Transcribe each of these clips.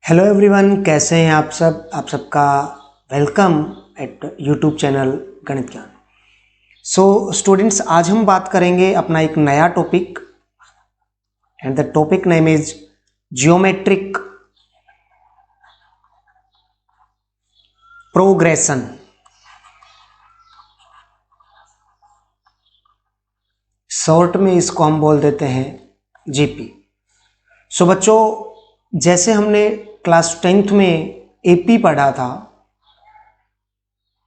Hello everyone, कैसे हैं आप सब। आप सबका वेलकम एट यूट्यूब चैनल गणित ज्ञान। सो स्टूडेंट्स, आज हम बात करेंगे अपना एक नया topic and the topic name is geometric progression. Short में इसको हम बोल देते हैं जीपी। सो बच्चों, जैसे हमने क्लास 10th में एपी पढ़ा था,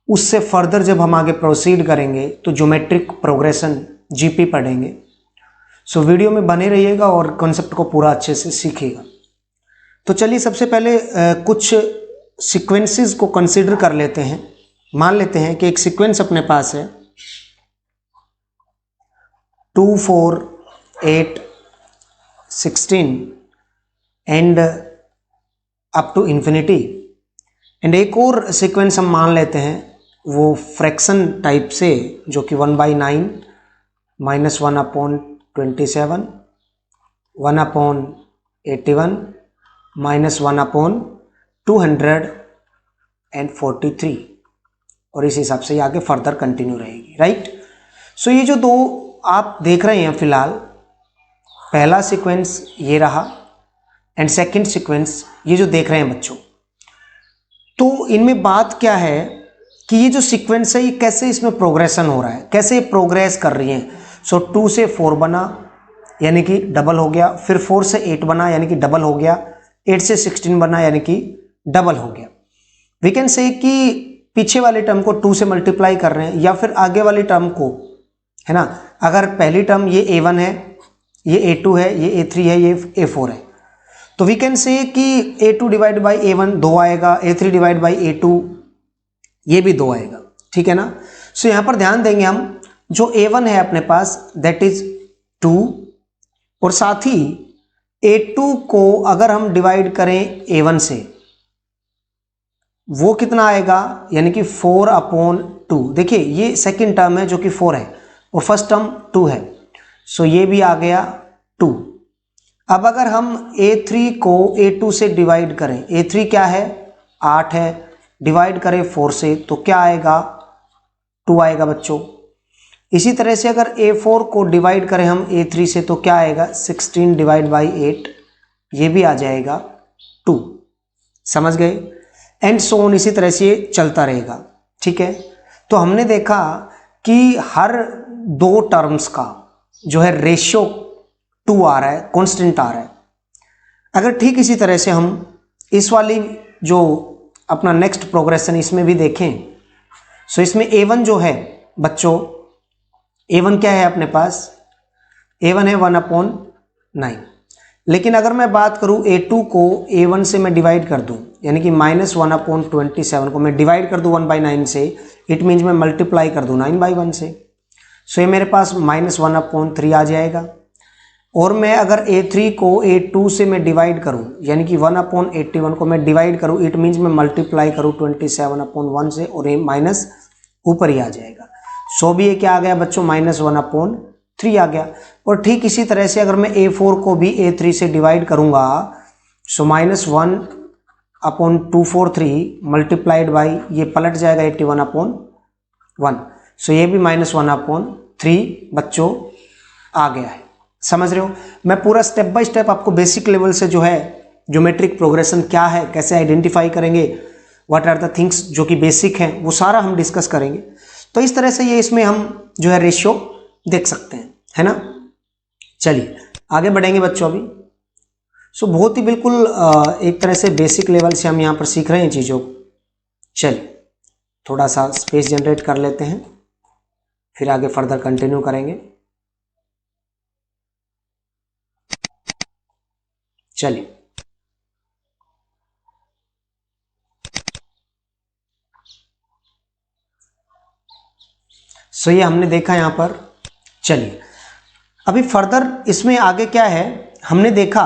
उससे फर्दर जब हम आगे प्रोसीड करेंगे तो ज्योमेट्रिक प्रोग्रेशन जीपी पढ़ेंगे। सो वीडियो में बने रहिएगा और कॉन्सेप्ट को पूरा अच्छे से सीखिएगा। तो चलिए सबसे पहले कुछ सीक्वेंसेस को कंसीडर कर लेते हैं। मान लेते हैं कि एक सीक्वेंस अपने पास है 2, 4, 8, 16 and up to infinity. And एक और सीक्वेंस हम मान लेते हैं वो फ्रैक्शन टाइप से, जो कि 1/9 -1 अपॉन 27, 1 अपॉन 81 -1 अपॉन 243, और इस हिसाब से ये आगे फर्दर कंटिन्यू रहेगी, राइट। सो ये जो दो आप देख रहे हैं फिलहाल, पहला सीक्वेंस ये रहा एंड सेकंड सीक्वेंस ये जो देख रहे हैं बच्चों, तो इनमें बात क्या है कि ये जो सीक्वेंस है ये कैसे इसमें प्रोग्रेशन हो रहा है, कैसे ये प्रोग्रेस कर रही है। सो 2 से 4 बना यानी कि डबल हो गया, फिर 4 से 8 बना यानी कि डबल हो गया, 8 से 16 बना यानी कि डबल हो गया। वी कैन से कि पीछे वाले टर्म को 2 से मल्टीप्लाई कर रहे हैं या फिर आगे वाली टर्म को, है ना। अगर पहली टर्म ये a1 है, ये a2 है, ये a3 है, ये a4 है, तो वी कैन से कि a2 डिवाइड बाई a1 2 आएगा, a3 डिवाइड बाई a2 ये भी 2 आएगा, ठीक है ना। सो यहां पर ध्यान देंगे हम, जो a1 है अपने पास दैट इज 2, और साथ ही a2 को अगर हम डिवाइड करें a1 से, वो कितना आएगा, यानी कि 4/2। देखिए ये सेकंड टर्म है जो कि 4 है और फर्स्ट टर्म 2 है, सो ये भी आ गया 2। अब अगर हम a3 को a2 से डिवाइड करें, a3 क्या है 8 है, डिवाइड करें 4 से तो क्या आएगा 2 आएगा बच्चों। इसी तरह से अगर a4 को डिवाइड करें हम a3 से तो क्या आएगा 16 डिवाइड बाई 8, ये भी आ जाएगा 2। समझ गए। एंड सो ऑन, इसी तरह से ये चलता रहेगा, ठीक है। तो हमने देखा कि हर दो टर्म्स का जो है रेशियो 2 आ रहा है, कांस्टेंट आ रहा है। अगर ठीक इसी तरह से हम इस वाली जो अपना नेक्स्ट प्रोग्रेशन इसमें भी देखें, सो इसमें a1 जो है बच्चों, a1 क्या है अपने पास, a1 है 1/9। लेकिन अगर मैं बात करूं a2 को a1 से मैं डिवाइड कर दूं, यानी कि -1/27 को मैं डिवाइड कर दूं 1/9 से, इट मीन्स मैं मल्टीप्लाई कर दूं 9/1 से, सो ये मेरे पास -1/3 आ जाएगा। और मैं अगर a3 को a2 से मैं डिवाइड करूं, यानी कि 1/81 को मैं डिवाइड करूं, इट मीन्स मैं मल्टीप्लाई करूं 27/1 से, और ये माइनस ऊपर ही आ जाएगा। सो भी ये क्या आ गया बच्चों, -1/3 आ गया। और ठीक इसी तरह से अगर मैं a4 को भी a3 से डिवाइड करूंगा, सो -1/243 मल्टीप्लाइड बाई, ये पलट जाएगा 81/1, सो ये भी -1/3 बच्चों आ गया है। समझ रहे हो। मैं पूरा स्टेप बाय स्टेप आपको बेसिक लेवल से जो है ज्योमेट्रिक प्रोग्रेशन क्या है, कैसे आइडेंटिफाई करेंगे, व्हाट आर द थिंग्स जो कि बेसिक हैं, वो सारा हम डिस्कस करेंगे। तो इस तरह से ये इसमें हम जो है रेशियो देख सकते हैं, है ना। चलिए आगे बढ़ेंगे बच्चों अभी। सो बहुत ही बिल्कुल एक तरह से बेसिक लेवल से हम यहाँ पर सीख रहे हैं चीज़ों को। चलिए थोड़ा सा स्पेस जनरेट कर लेते हैं, फिर आगे फर्दर कंटिन्यू करेंगे। चलिए सो ये हमने देखा यहाँ पर। चलिए अभी फर्दर इसमें आगे क्या है, हमने देखा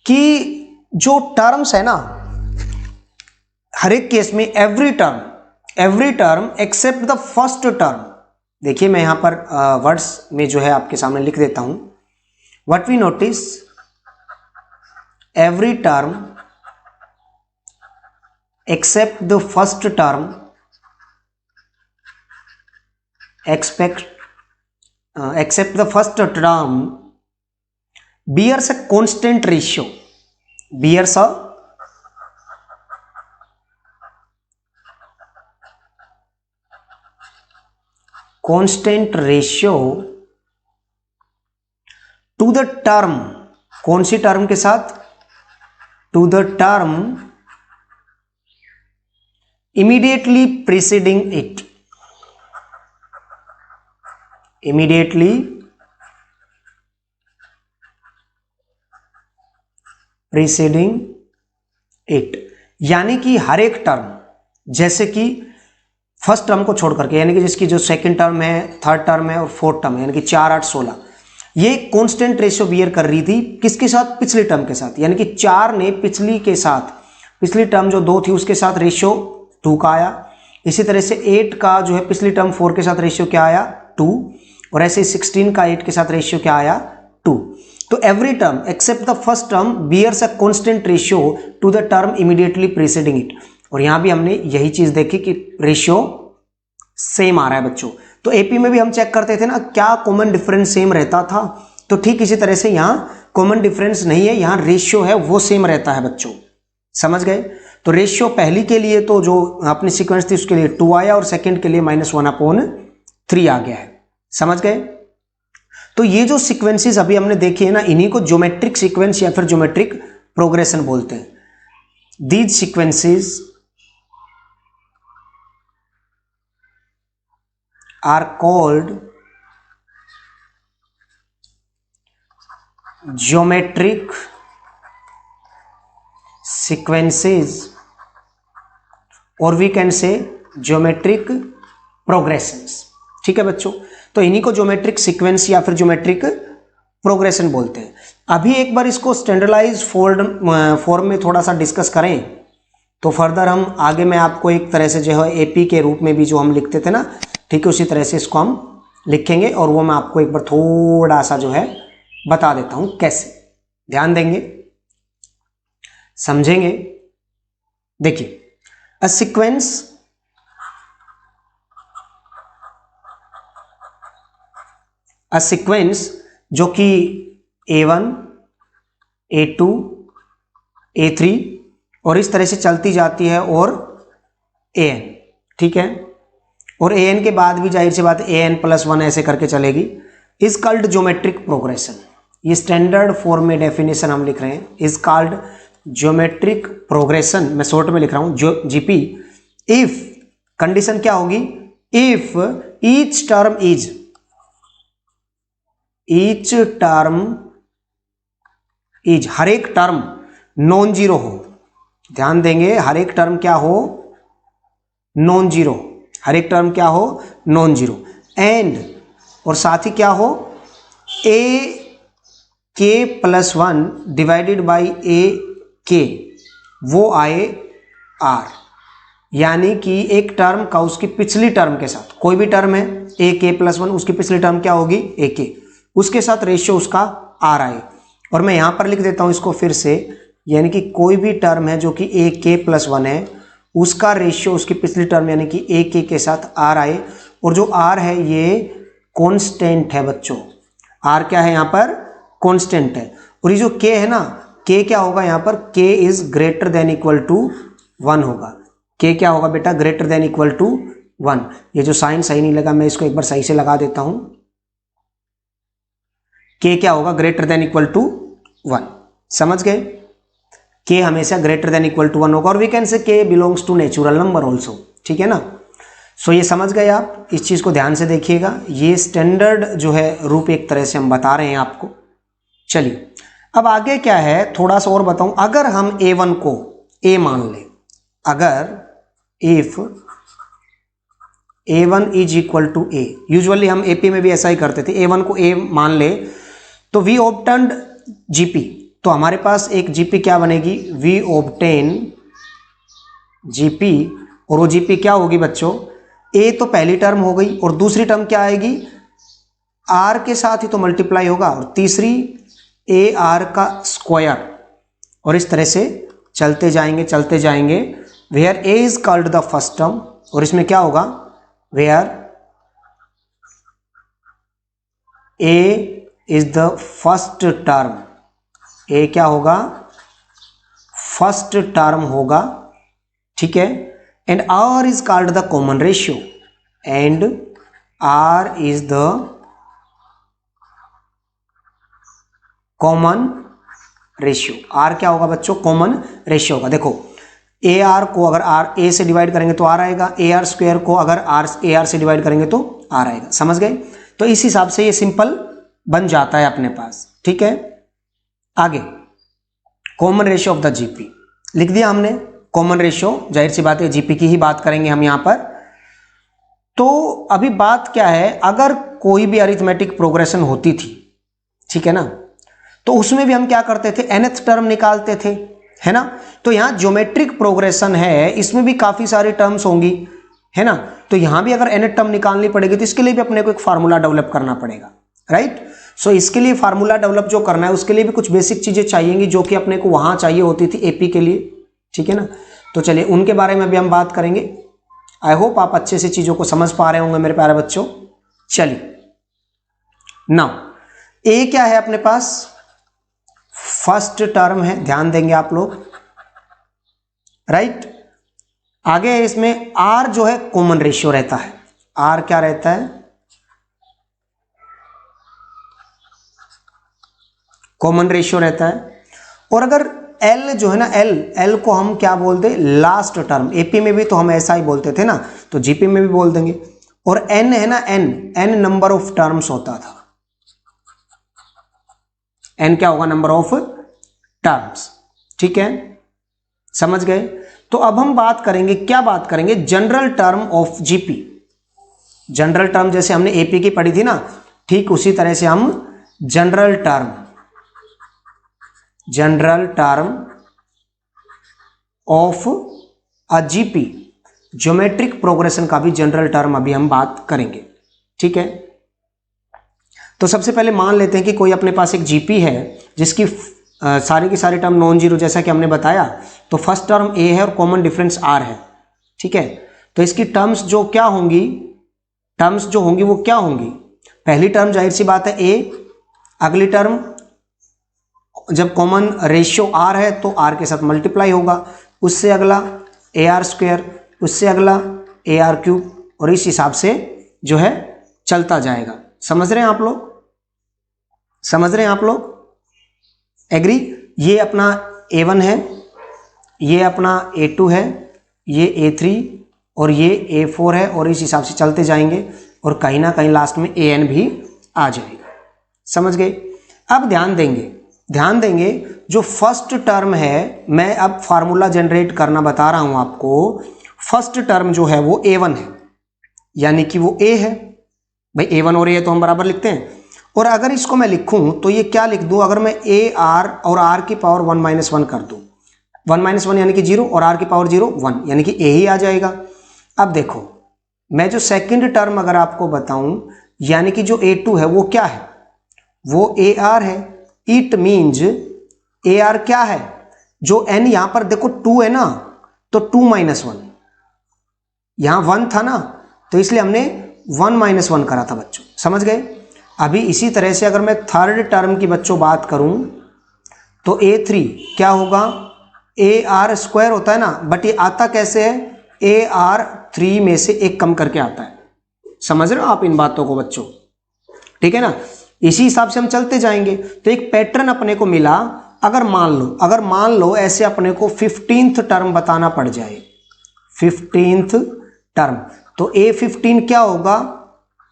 कि जो टर्म्स है ना, हर एक केस में every term except the first term. देखिए मैं यहाँ पर वर्ड्स में जो है आपके सामने लिख देता हूँ। What we notice, every term except the first term except the first term bears a constant ratio, bears a constant ratio to the term, कौन सी टर्म के साथ, to the term immediately preceding it, immediately preceding it, यानी कि हर एक term, जैसे कि first term को छोड़ करके, यानी कि जिसकी जो सेकंड टर्म है, थर्ड टर्म है और फोर्थ टर्म है, यानी कि 4, 8, 16, ये कांस्टेंट रेशियो बियर कर रही थी किसके साथ, पिछली टर्म के साथ, यानी कि 4 ने पिछली के साथ, पिछली टर्म जो 2 थी उसके साथ रेशियो 2 का आया, इसी तरह से 8 का जो है पिछली टर्म 4 के साथ रेशियो क्या आया, 2, और ऐसे 16 का 8 के साथ रेशियो क्या आया, 2। तो every term except the first term bears a constant ratio to the term immediately preceding it, और यहां भी हमने यही चीज देखी कि रेशियो सेम आ रहा है बच्चों। तो एपी में भी हम चेक करते थे ना क्या कॉमन डिफरेंस सेम रहता था, तो ठीक इसी तरह से यहां कॉमन डिफरेंस नहीं है, यहां रेशियो है वो सेम रहता है बच्चों, समझ गए। तो रेशियो पहली के लिए तो जो अपनी सीक्वेंस थी उसके लिए 2 आया और सेकंड के लिए -1/3 आ गया है, समझ गए। तो ये जो सीक्वेंसेस अभी हमने देखी है ना, इन्हीं को ज्योमेट्रिक सीक्वेंस या फिर ज्योमेट्रिक प्रोग्रेशन बोलते हैं। These sequences are called geometric sequences और we can say geometric progressions, ठीक है बच्चों। तो इन्हीं को ज्योमेट्रिक सीक्वेंस या फिर ज्योमेट्रिक प्रोग्रेशन बोलते हैं। अभी एक बार इसको स्टैंडर्डाइज फॉर्म में थोड़ा सा डिस्कस करें तो फर्दर हम आगे मैं आपको एक तरह से जो है एपी के रूप में भी जो हम लिखते थे ना, ठीक है, उसी तरह से इसको हम लिखेंगे और वो मैं आपको एक बार थोड़ा सा जो है बता देता हूं कैसे, ध्यान देंगे, समझेंगे। देखिए, अ सीक्वेंस जो कि A1, A2, A3 और इस तरह से चलती जाती है और AN, ठीक है, और AN के बाद भी जाहिर सी बात AN+1 ऐसे करके चलेगी, इज कॉल्ड ज्योमेट्रिक प्रोग्रेशन। ये स्टैंडर्ड फॉर्म में डेफिनेशन हम लिख रहे हैं, इज कॉल्ड ज्योमेट्रिक प्रोग्रेशन, मैं शॉर्ट में लिख रहा हूं GP, इफ कंडीशन क्या होगी, इफ ईच टर्म इज हर एक टर्म नॉन जीरो हो, ध्यान देंगे, हर एक टर्म क्या हो, नॉन जीरो, हर एक टर्म क्या हो, नॉन जीरो, एंड और साथ ही क्या हो, AK+1 डिवाइडेड बाई AK वो आए R, यानी कि एक टर्म का उसकी पिछली टर्म के साथ, कोई भी टर्म है AK+1 उसकी पिछली टर्म क्या होगी, AK, उसके साथ रेशियो उसका R आए। और मैं यहां पर लिख देता हूं इसको फिर से, यानी कि कोई भी टर्म है जो कि AK+1 है उसका रेशियो उसकी पिछली टर्म यानी कि AK के साथ R आए, और जो R है ये कांस्टेंट है बच्चों, R क्या है यहाँ पर, कांस्टेंट है, और ये जो K है ना, K क्या होगा यहाँ पर, K is greater than equal to 1 होगा, K क्या होगा बेटा, ग्रेटर देन इक्वल टू 1। ये जो साइन सही नहीं लगा मैं इसको एक बार सही से लगा देता हूं, K क्या होगा, ग्रेटर देन इक्वल टू 1, समझ गए, K हमेशा ग्रेटर देन इक्वल टू 1 होगा, और we can say K belongs to natural number also, ठीक है ना। सो ये समझ गए आप, इस चीज को ध्यान से देखिएगा, ये स्टैंडर्ड जो है रूप एक तरह से हम बता रहे हैं आपको। चलिए अब आगे क्या है थोड़ा सा और बताऊं, अगर हम A1 को A मान लें, अगर if A1 is equal to A, usually हम AP में भी ऐसा ही करते थे, A1 को A मान ले तो वी ऑब्टेन्ड GP, तो हमारे पास एक GP क्या बनेगी, वी ऑब्टेन GP, और वो GP क्या होगी बच्चों, A तो पहली टर्म हो गई और दूसरी टर्म क्या आएगी, R के साथ ही तो मल्टीप्लाई होगा, और तीसरी AR का स्क्वायर, और इस तरह से चलते जाएंगे where a is called the first term, और इसमें क्या होगा, where a is the first term, a क्या होगा, फर्स्ट टर्म होगा, ठीक है। And r is called the common ratio, and r is the common ratio, r क्या होगा बच्चों, कॉमन रेशियो होगा। देखो ए आर को अगर आर ए से डिवाइड करेंगे तो आर आएगा, ए आर स्क्वायर को अगर आर ए आर से डिवाइड करेंगे तो आर आएगा, समझ गए। तो इस हिसाब से ये सिंपल बन जाता है अपने पास, ठीक है। आगे common ratio of the GP लिख दिया हमने, कॉमन रेशियो, जाहिर सी बात है जीपी की ही बात करेंगे हम यहां पर। तो अभी बात क्या है, अगर कोई भी अरिथमेटिक प्रोग्रेशन होती थी, ठीक है ना, तो उसमें भी हम क्या करते थे, nth टर्म निकालते थे, है ना। तो यहाँ ज्योमेट्रिक प्रोग्रेशन है, इसमें भी काफी सारी टर्म्स होंगी, है ना। तो यहां भी अगर nth टर्म निकालनी पड़ेगी तो इसके लिए भी अपने को एक फार्मूला डेवलप करना पड़ेगा, राइट। सो इसके लिए फार्मूला डेवलप जो करना है उसके लिए भी कुछ बेसिक चीजें चाहिएंगी जो कि अपने को वहां चाहिए होती थी एपी के लिए, ठीक है ना। तो चलिए उनके बारे में भी हम बात करेंगे। आई होप आप अच्छे से चीजों को समझ पा रहे होंगे मेरे प्यारे बच्चों। चलिए नाउ ए क्या है अपने पास, फर्स्ट टर्म है, ध्यान देंगे आप लोग, राइट। आगे इसमें आर जो है कॉमन रेशियो रहता है, आर क्या रहता है, कॉमन रेशियो रहता है। और अगर एल जो है ना, एल को हम क्या बोलते हैं, लास्ट टर्म, एपी में भी तो हम ऐसा ही बोलते थे ना, तो जीपी में भी बोल देंगे। और एन है ना, एन नंबर ऑफ टर्म्स होता था, एन क्या होगा, नंबर ऑफ टर्म्स, ठीक है, समझ गए। तो अब हम बात करेंगे, क्या बात करेंगे, general term of GP. General term जैसे हमने एपी की पढ़ी थी ना, ठीक उसी तरह से हम general term of a GP, geometric progression का भी जनरल टर्म अभी हम बात करेंगे, ठीक है। तो सबसे पहले मान लेते हैं कि कोई अपने पास एक जीपी है जिसकी सारी की सारी टर्म नॉन जीरो, जैसा कि हमने बताया। तो फर्स्ट टर्म ए है और कॉमन डिफरेंस आर है, ठीक है। तो इसकी टर्म्स जो क्या होंगी, टर्म्स जो होंगी वो क्या होंगी, पहली टर्म जाहिर सी बात है ए, अगली टर्म जब कॉमन रेशियो आर है तो आर के साथ मल्टीप्लाई होगा, उससे अगला ए आर स्क्वायर, उससे अगला ए आर क्यूब, और इस हिसाब से जो है चलता जाएगा। समझ रहे हैं आप लोग, समझ रहे हैं आप लोग, एग्री। ये अपना A1 है, ये अपना A2 है, ये A3 और ये A4 है, और इस हिसाब से चलते जाएंगे और कहीं ना कहीं लास्ट में AN भी आ जाएगा, समझ गए। अब ध्यान देंगे जो फर्स्ट टर्म है, मैं अब फार्मूला जनरेट करना बता रहा हूं आपको। फर्स्ट टर्म जो है वो A1 है, यानी कि वो A है भाई, A1 और A तो हम बराबर लिखते हैं। और अगर इसको मैं लिखूं तो ये क्या लिख दूं, अगर मैं ए आर और आर की पावर 1 - 1 कर दूं, 1 - 1 यानी कि 0, और आर की पावर 0 1 यानी कि ए ही आ जाएगा। अब देखो मैं जो सेकंड टर्म अगर आपको बताऊं, यानी कि जो A2 है वो क्या है, वो ए आर है। इट मीन्स ए आर क्या है, जो n यहां पर देखो 2 है ना, तो 2 - 1, यहां 1 था ना, तो इसलिए हमने 1 - 1 करा था बच्चों, समझ गए। अभी इसी तरह से अगर मैं थर्ड टर्म की बच्चों बात करूं तो A3 क्या होगा, ए आर स्क्वायर होता है ना, बट ये आता कैसे है, ए आर 3 में से एक कम करके आता है। समझ रहे हो आप इन बातों को बच्चों, ठीक है ना। इसी हिसाब से हम चलते जाएंगे। तो एक पैटर्न अपने को मिला। अगर मान लो ऐसे अपने को 15th टर्म बताना पड़ जाए, 15th टर्म, तो A15 क्या होगा,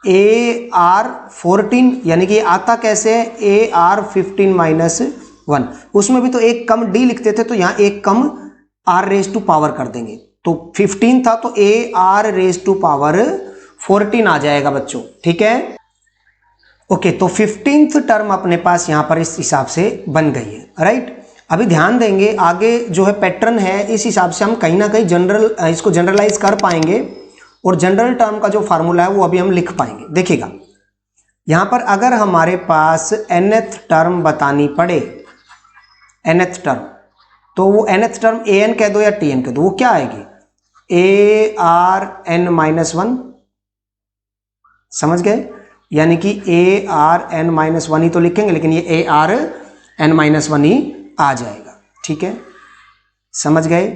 ए आर 14, यानी कि आता कैसे है, ए आर 15 - 1, उसमें भी तो एक कम डी लिखते थे, तो यहां एक कम आर रेज टू पावर कर देंगे। तो 15 था तो A R raise to power 14 आ जाएगा बच्चों, ठीक है। ओके, तो 15th टर्म अपने पास यहां पर इस हिसाब से बन गई है, राइट। अभी ध्यान देंगे आगे जो है पैटर्न है, इस हिसाब से हम कहीं ना कहीं इसको जनरलाइज कर पाएंगे, और जनरल टर्म का जो फार्मूला है वो अभी हम लिख पाएंगे। देखिएगा यहां पर अगर हमारे पास nth टर्म बतानी पड़े, nth टर्म, तो वो nth टर्म an कह दो या tn कह दो, वो क्या आएगी ARn-1, समझ गए? यानी कि ARn-1 ही तो लिखेंगे, लेकिन ये ARn-1 ही आ जाएगा। ठीक है, समझ गए?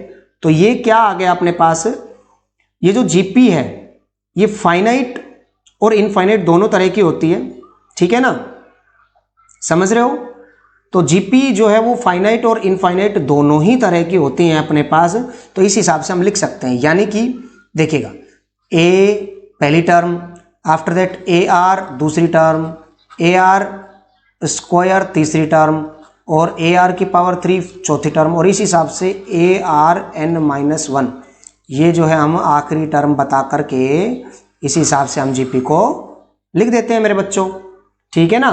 तो ये क्या आ गया अपने पास, ये जो जीपी है ये फाइनाइट और इनफाइनाइट दोनों तरह की होती है। ठीक है ना, समझ रहे हो? तो जीपी जो है वो फाइनाइट और इनफाइनाइट दोनों ही तरह की होती हैं अपने पास। तो इस हिसाब से हम लिख सकते हैं, यानी कि देखिएगा ए पहली टर्म, आफ्टर दैट AR दूसरी टर्म, AR स्क्वायर तीसरी टर्म और AR की पावर 3 चौथी टर्म, और इस हिसाब से ARn-1 ये जो है हम आखिरी टर्म बता करके इस हिसाब से हम जीपी को लिख देते हैं मेरे बच्चों। ठीक है ना,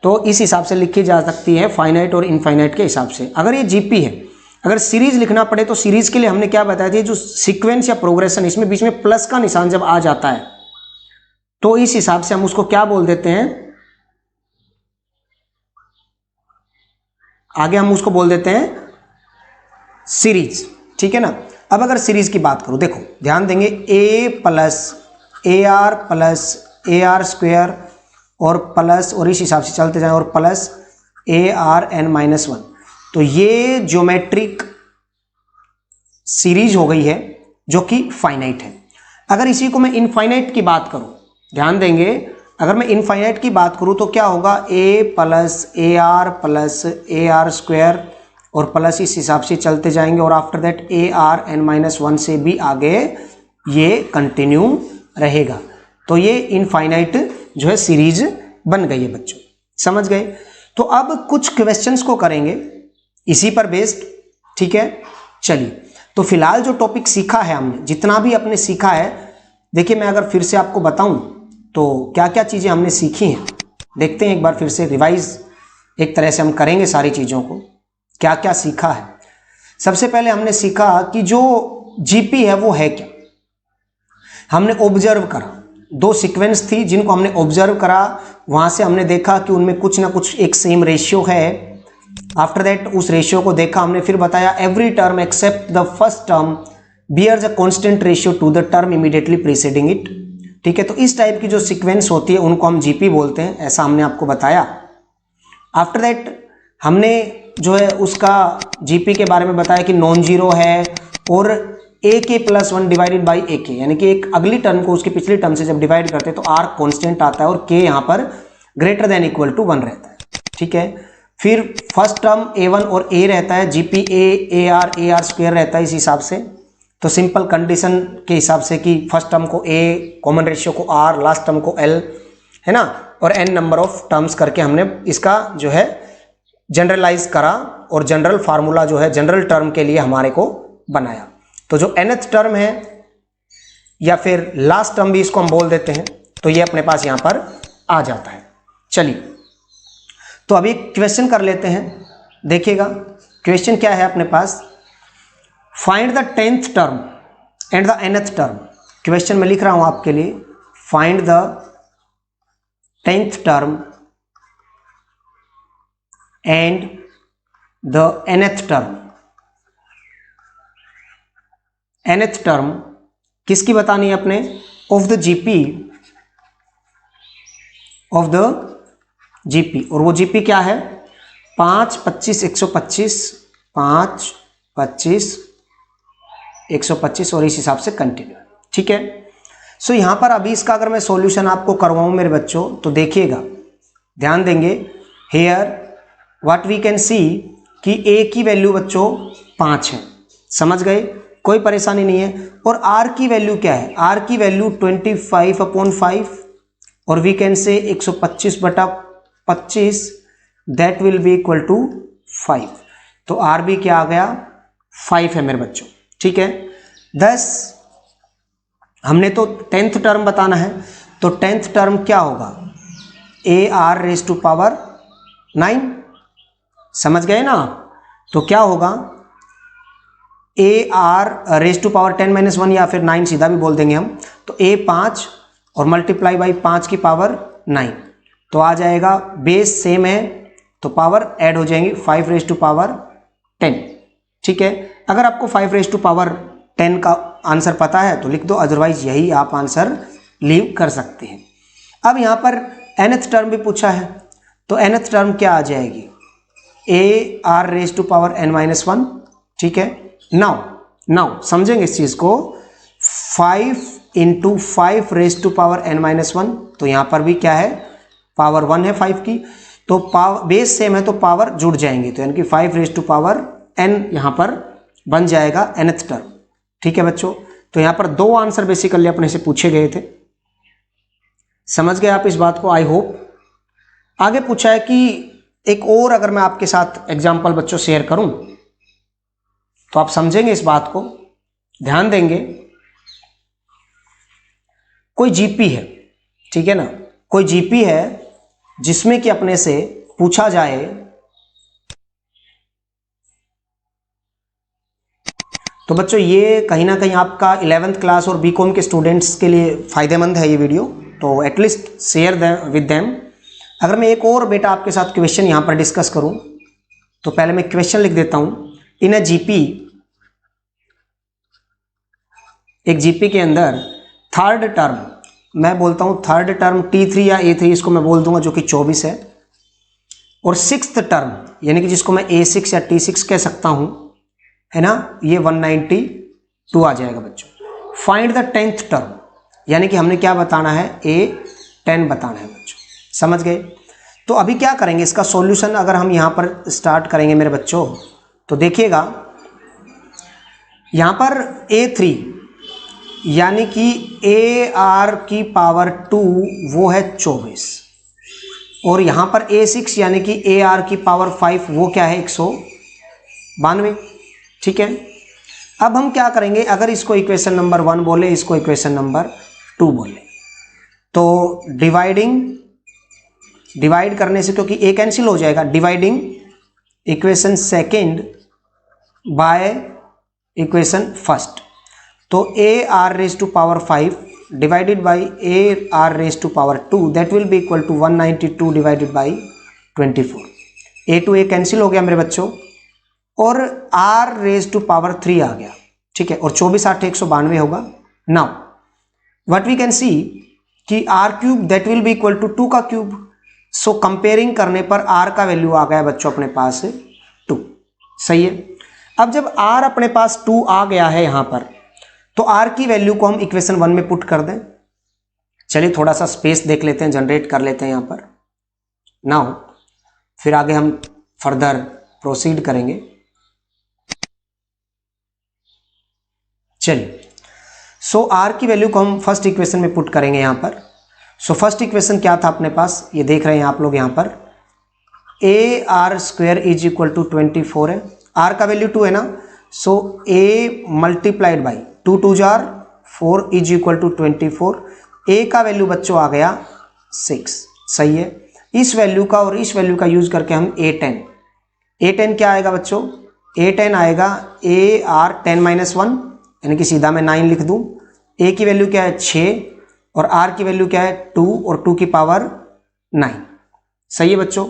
तो इस हिसाब से लिखी जा सकती है फाइनाइट और इनफाइनाइट के हिसाब से। अगर ये जीपी है, अगर सीरीज लिखना पड़े तो सीरीज के लिए हमने क्या बताया था, जो सीक्वेंस या प्रोग्रेशन इसमें बीच में प्लस का निशान जब आ जाता है तो इस हिसाब से हम उसको क्या बोल देते हैं, आगे हम उसको बोल देते हैं सीरीज। ठीक है ना, अब अगर सीरीज की बात करूं, देखो ध्यान देंगे A प्लस AR स्क्वायर और प्लस, और इस हिसाब से चलते जाएं, और प्लस ARn-1, तो ये ज्योमेट्रिक सीरीज हो गई है जो कि फाइनाइट है। अगर इसी को मैं इनफाइनाइट की बात करूं, ध्यान देंगे, अगर मैं इनफाइनाइट की बात करूं तो क्या होगा, A प्लस AR स्क्वायर और प्लस इस हिसाब से चलते जाएंगे, और आफ्टर दैट ARn-1 से भी आगे ये कंटिन्यू रहेगा। तो ये इनफाइनाइट जो है सीरीज बन गई है बच्चों, समझ गए? तो अब कुछ क्वेश्चंस को करेंगे इसी पर बेस्ड। ठीक है, चलिए, तो फिलहाल जो टॉपिक सीखा है हमने, जितना भी अपने सीखा है, देखिए मैं अगर फिर से आपको बताऊं तो क्या क्या चीजें हमने सीखी हैं, देखते हैं एक बार फिर से रिवाइज एक तरह से हम करेंगे सारी चीजों को, क्या क्या सीखा है। सबसे पहले हमने सीखा कि जो जीपी है वो है क्या, हमने ऑब्जर्व करा, दो सीक्वेंस थी जिनको हमने ऑब्जर्व करा, वहां से हमने देखा कि उनमें कुछ ना कुछ एक सेम रेशियो है। आफ्टर दैट उस रेशियो को देखा हमने, फिर बताया every term except the first term bears a constant ratio to the term immediately preceding it. ठीक है, तो इस टाइप की जो सीक्वेंस होती है उनको हम जीपी बोलते हैं, ऐसा हमने आपको बताया। आफ्टर दैट हमने जो है उसका जीपी के बारे में बताया कि नॉन जीरो है, और AK+1 डिवाइडेड बाई AK, यानी कि एक अगली टर्म को उसकी पिछली टर्म से जब डिवाइड करते हैं तो R कांस्टेंट आता है और K यहाँ पर ग्रेटर देन इक्वल टू 1 रहता है। ठीक है, फिर फर्स्ट टर्म A1 और A रहता है, GP AR स्क्वायर रहता है इस हिसाब से। तो सिंपल कंडीशन के हिसाब से कि फर्स्ट टर्म को A, कॉमन रेशियो को R, लास्ट टर्म को L, है ना, और n नंबर ऑफ टर्म्स करके हमने इसका जो है जनरलाइज करा, और जनरल फार्मूला जो है जनरल टर्म के लिए हमारे को बनाया। तो जो nth टर्म है या फिर लास्ट टर्म भी इसको हम बोल देते हैं, तो ये अपने पास यहां पर आ जाता है। चलिए, तो अभी क्वेश्चन कर लेते हैं, देखिएगा क्वेश्चन क्या है अपने पास, find the 10th term and the nth term. Question में लिख रहा हूं आपके लिए, find the 10th term and the nth term. nth term किसकी बतानी है अपने, of the GP, of the GP, और वो जीपी क्या है, 5, 25, 125, 5, 25, 125, और इस हिसाब से कंटिन्यू। ठीक है, सो यहां पर अभी इसका अगर मैं सॉल्यूशन आपको करवाऊं मेरे बच्चों, तो देखिएगा, ध्यान देंगे, here what we can see कि A की वैल्यू बच्चों 5 है, समझ गए, कोई परेशानी नहीं है। और R की वैल्यू क्या है, R की वैल्यू 25/5, और we can say 125/25, that will be equal to 5। तो R भी क्या आ गया, 5 है मेरे बच्चों। ठीक है, 10 हमने तो 10th टर्म बताना है, तो 10th टर्म क्या होगा, AR⁻9, समझ गए ना। तो क्या होगा, AR⁻10-1 या फिर 9 सीधा भी बोल देंगे हम, तो A 5 और मल्टीप्लाई बाई 5 की पावर 9, तो आ जाएगा, बेस सेम है तो पावर ऐड हो जाएंगी 5⁻10। ठीक है। अगर आपको 5 रेज़ टू पावर 10 का आंसर पता है तो लिख दो, अदरवाइज यही आप आंसर लीव कर सकते हैं। अब यहाँ पर nth टर्म भी पूछा है, तो nth टर्म क्या आ जाएगी, AR raise to power n-1, ठीक है। नाउ समझेंगे इस चीज़ को, 5 into 5 rays to power n-1, तो यहाँ पर भी क्या है, पावर 1 है 5 की, तो पावर बेस सेम है तो पावर जुड़ जाएंगे, तो यानी कि 5 रेज़ टू पावर n यहाँ पर बन जाएगा nth टर्म, ठीक है बच्चों। तो यहाँ पर 2 आंसर बेसिकली अपने से पूछे गए थे, समझ गए आप इस बात को, आई होप। आगे पूछा है कि एक और अगर मैं आपके साथ एग्जाम्पल बच्चों शेयर करूं तो आप समझेंगे इस बात को, ध्यान देंगे। कोई जीपी है, ठीक है ना, कोई जीपी है जिसमें कि अपने से पूछा जाए तो बच्चों ये कहीं ना कहीं आपका 11th क्लास और बीकॉम के स्टूडेंट्स के लिए फ़ायदेमंद है ये वीडियो, तो एटलीस्ट शेयर विद देम। अगर मैं एक और बेटा आपके साथ क्वेश्चन यहाँ पर डिस्कस करूँ तो पहले मैं क्वेश्चन लिख देता हूँ। इन अ जीपी, एक जीपी के अंदर थर्ड टर्म, मैं बोलता हूँ थर्ड टर्म T3 या A3 इसको मैं बोल दूंगा, जो कि 24 है, और सिक्स्थ टर्म यानी कि जिसको मैं A6 या T6 कह सकता हूँ, है ना, ये 192 आ जाएगा बच्चों। फाइंड द 10th टर्म, यानी कि हमने क्या बताना है, A10 बताना है बच्चों, समझ गए। तो अभी क्या करेंगे, इसका सॉल्यूशन अगर हम यहाँ पर स्टार्ट करेंगे मेरे बच्चों, तो देखिएगा यहाँ पर A3 यानी कि AR की पावर 2 वो है 24, और यहाँ पर A6 यानी कि AR की पावर 5 वो क्या है, 192, ठीक है। अब हम क्या करेंगे, अगर इसको इक्वेशन नंबर 1 बोले, इसको इक्वेशन नंबर 2 बोले, तो डिवाइड करने से, क्योंकि A कैंसिल हो जाएगा, dividing equation second by equation first, तो AR raise to power 5 divided by AR raise to power 2 that will be equal to 192 divided by 24। A to A cancel हो गया मेरे बच्चों, और R रेज़ टू पावर 3 आ गया, ठीक है, और 24 8 192 होगा। Now what we can see कि R cube that will be equal to 2 का क्यूब, सो कंपेयरिंग करने पर R का वैल्यू आ गया बच्चों अपने पास 2, सही है। अब जब R अपने पास 2 आ गया है यहाँ पर, तो R की वैल्यू को हम इक्वेशन 1 में पुट कर दें। चलिए थोड़ा सा स्पेस देख लेते हैं, जनरेट कर लेते हैं यहाँ पर। नाउ फिर आगे हम फर्दर प्रोसीड करेंगे। चलिए, सो R की वैल्यू को हम फर्स्ट इक्वेशन में पुट करेंगे यहाँ पर। सो फर्स्ट इक्वेशन क्या था अपने पास, ये देख रहे हैं आप लोग यहाँ पर, AR square is equal to 24 है, R का वैल्यू 2 है ना, सो A मल्टीप्लाइड बाई 2 2 जार 4 इज इक्वल टू 24, A का वैल्यू बच्चों आ गया 6, सही है। इस वैल्यू का और इस वैल्यू का यूज करके हम A10 क्या आएगा बच्चों, A10 आएगा AR 10-1, यानी कि सीधा मैं 9 लिख दूं। A की वैल्यू क्या है 6 और R की वैल्यू क्या है 2 और 2 की पावर 9, सही है बच्चों।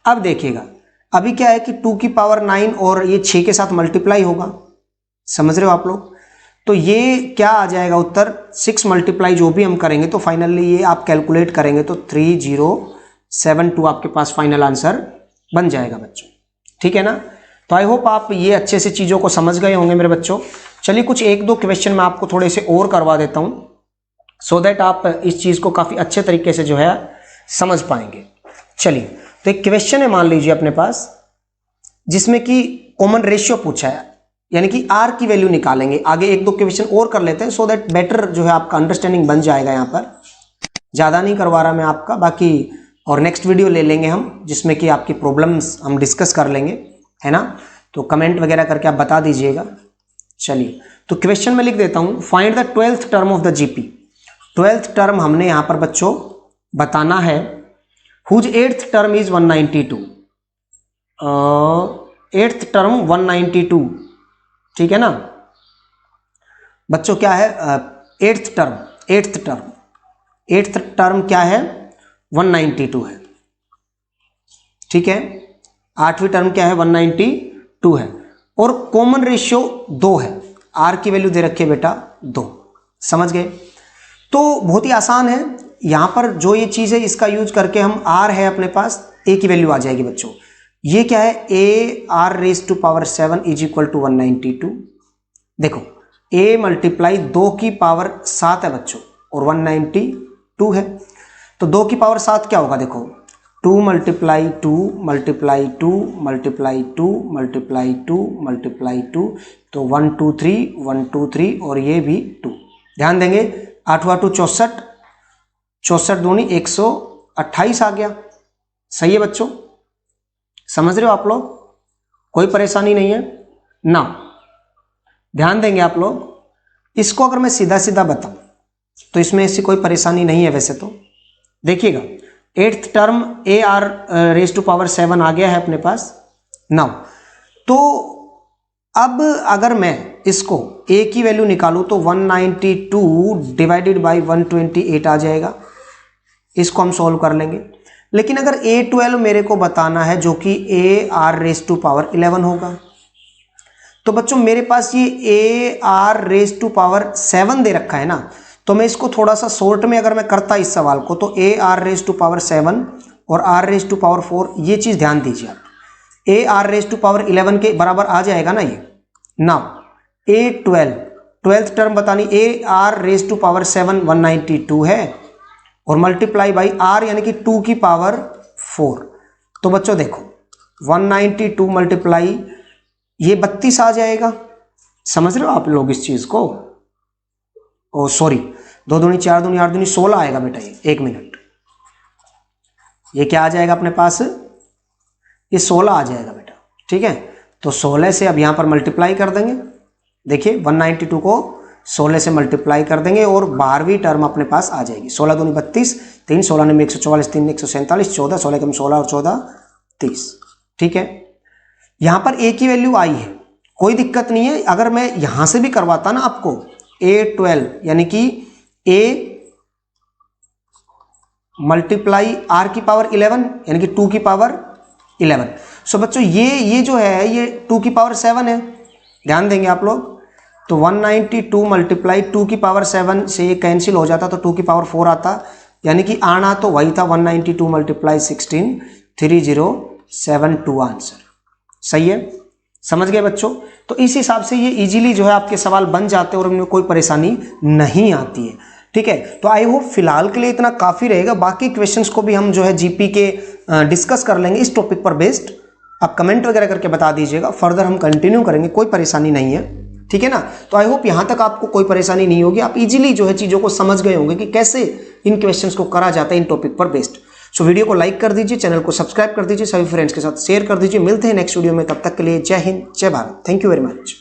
अब देखिएगा अभी क्या है कि 2 की पावर 9 और ये 6 के साथ मल्टीप्लाई होगा, समझ रहे हो आप लोग, तो ये क्या आ जाएगा उत्तर 6 मल्टीप्लाई जो भी हम करेंगे तो फाइनली ये आप कैलकुलेट करेंगे तो 3072 आपके पास फाइनल आंसर बन जाएगा बच्चों, ठीक है ना। तो आई होप आप ये अच्छे से चीज़ों को समझ गए होंगे मेरे बच्चों। चलिए कुछ 1-2 क्वेश्चन मैं आपको थोड़े से और करवा देता हूँ, सो दैट आप इस चीज़ को काफ़ी अच्छे तरीके से जो है समझ पाएंगे। चलिए, तो एक क्वेश्चन है मान लीजिए अपने पास, जिसमें कि कॉमन रेशियो पूछा है, यानी कि R की वैल्यू निकालेंगे। आगे 1-2 क्वेश्चन और कर लेते हैं सो दैट बेटर जो है आपका अंडरस्टैंडिंग बन जाएगा। यहाँ पर ज़्यादा नहीं करवा रहा मैं आपका, बाकी और नेक्स्ट वीडियो ले लेंगे हम, जिसमें कि आपकी प्रॉब्लम्स हम डिस्कस कर लेंगे, है ना। तो कमेंट वगैरह करके आप बता दीजिएगा। चलिए, तो क्वेश्चन में लिख देता हूँ, find the 12th term of the GP. 12th term हमने यहाँ पर बच्चों बताना है, whose 8th term is 192, 8th term 192, ठीक है ना बच्चों, क्या है 8th टर्म क्या है 192 है, ठीक है। 8वीं टर्म क्या है 192 है, और कॉमन रेशियो 2 है, आर की वैल्यू दे रखी है बेटा 2। समझ गए? तो बहुत ही आसान है, यहाँ पर जो ये चीज़ है इसका यूज करके हम आर है अपने पास, ए की वैल्यू आ जाएगी बच्चों। ये क्या है, A R raise to power 7 is equal to 192। देखो a मल्टीप्लाई 2 की पावर 7 है बच्चों और 192 है, तो 2 की पावर 7 क्या होगा, देखो 2 multiply 2 multiply 2 multiply 2 multiply 2 multiply 2, तो 1 2 3 1 2 3 और ये भी 2। ध्यान देंगे 8 8 64, 64 दूनी 128 आ गया। सही है बच्चों, समझ रहे हो आप लोग? कोई परेशानी नहीं है ना? ध्यान देंगे आप लोग। इसको अगर मैं सीधा सीधा बताऊं तो इसमें ऐसी कोई परेशानी नहीं है वैसे तो। देखिएगा 8th term A R raise to power 7 आ गया है अपने पास नाउ। तो अब अगर मैं इसको a की वैल्यू निकालूं तो 192 डिवाइडेड बाई 128 आ जाएगा। इसको हम सॉल्व कर लेंगे। लेकिन अगर A12 मेरे को बताना है जो कि A R raise to power 11 होगा, तो बच्चों मेरे पास ये A R raise to power 7 दे रखा है ना, तो मैं इसको थोड़ा सा शॉर्ट में अगर मैं करता इस सवाल को, तो A R raise to power 7 और आर रेज टू पावर 4, ये चीज़ ध्यान दीजिए आप, A R raise to power 11 के बराबर आ जाएगा ना ये। नाउ A12 12th टर्म बतानी, A R raise to power 7 192 है और मल्टीप्लाई बाई आर यानी कि 2 की पावर 4। तो बच्चों देखो 192 मल्टीप्लाई ये 32 आ जाएगा। समझ रहे हो आप लोग इस चीज को? ओ सॉरी, 2 दूनी 4 दूनी 8 दूनी 16 आएगा बेटा ये। 1 मिनट, ये क्या आ जाएगा अपने पास, ये 16 आ जाएगा बेटा। ठीक है, तो 16 से अब यहां पर मल्टीप्लाई कर देंगे। देखिए 192 को 16 से मल्टीप्लाई कर देंगे और 12वीं टर्म अपने पास आ जाएगी। 16 दूनी 32, 3 16 में 144, 3 147, 14 16 कम 16 और 14 30। ठीक है, यहां पर a की वैल्यू आई है, कोई दिक्कत नहीं है। अगर मैं यहां से भी करवाता ना आपको A12 यानी कि a मल्टीप्लाई r की पावर 11 यानी कि 2 की पावर 11। सो बच्चों ये जो है ये 2 की पावर 7 है, ध्यान देंगे आप लोग। तो 192 मल्टीप्लाई 2 की पावर 7 से ये कैंसिल हो जाता तो 2 की पावर 4 आता, यानी कि आना तो वही था 192 मल्टीप्लाई 16 3072 आंसर। सही है, समझ गए बच्चों? तो इस हिसाब से ये इजीली जो है आपके सवाल बन जाते हैं और उनमें कोई परेशानी नहीं आती है। ठीक है, तो आई होप फिलहाल के लिए इतना काफी रहेगा। बाकी क्वेश्चंस को भी हम जो है जीपी के डिस्कस कर लेंगे इस टॉपिक पर बेस्ड। आप कमेंट वगैरह करके बता दीजिएगा, फर्दर हम कंटिन्यू करेंगे, कोई परेशानी नहीं है। ठीक है ना? तो आई होप यहां तक आपको कोई परेशानी नहीं होगी, आप इजीली जो है चीजों को समझ गए होंगे कि कैसे इन क्वेश्चंस को करा जाता है इन टॉपिक पर बेस्ड। सो वीडियो को लाइक कर दीजिए, चैनल को सब्सक्राइब कर दीजिए, सभी फ्रेंड्स के साथ शेयर कर दीजिए। मिलते हैं नेक्स्ट वीडियो में, तब तक के लिए जय हिंद जय Bharat. Thank you very much.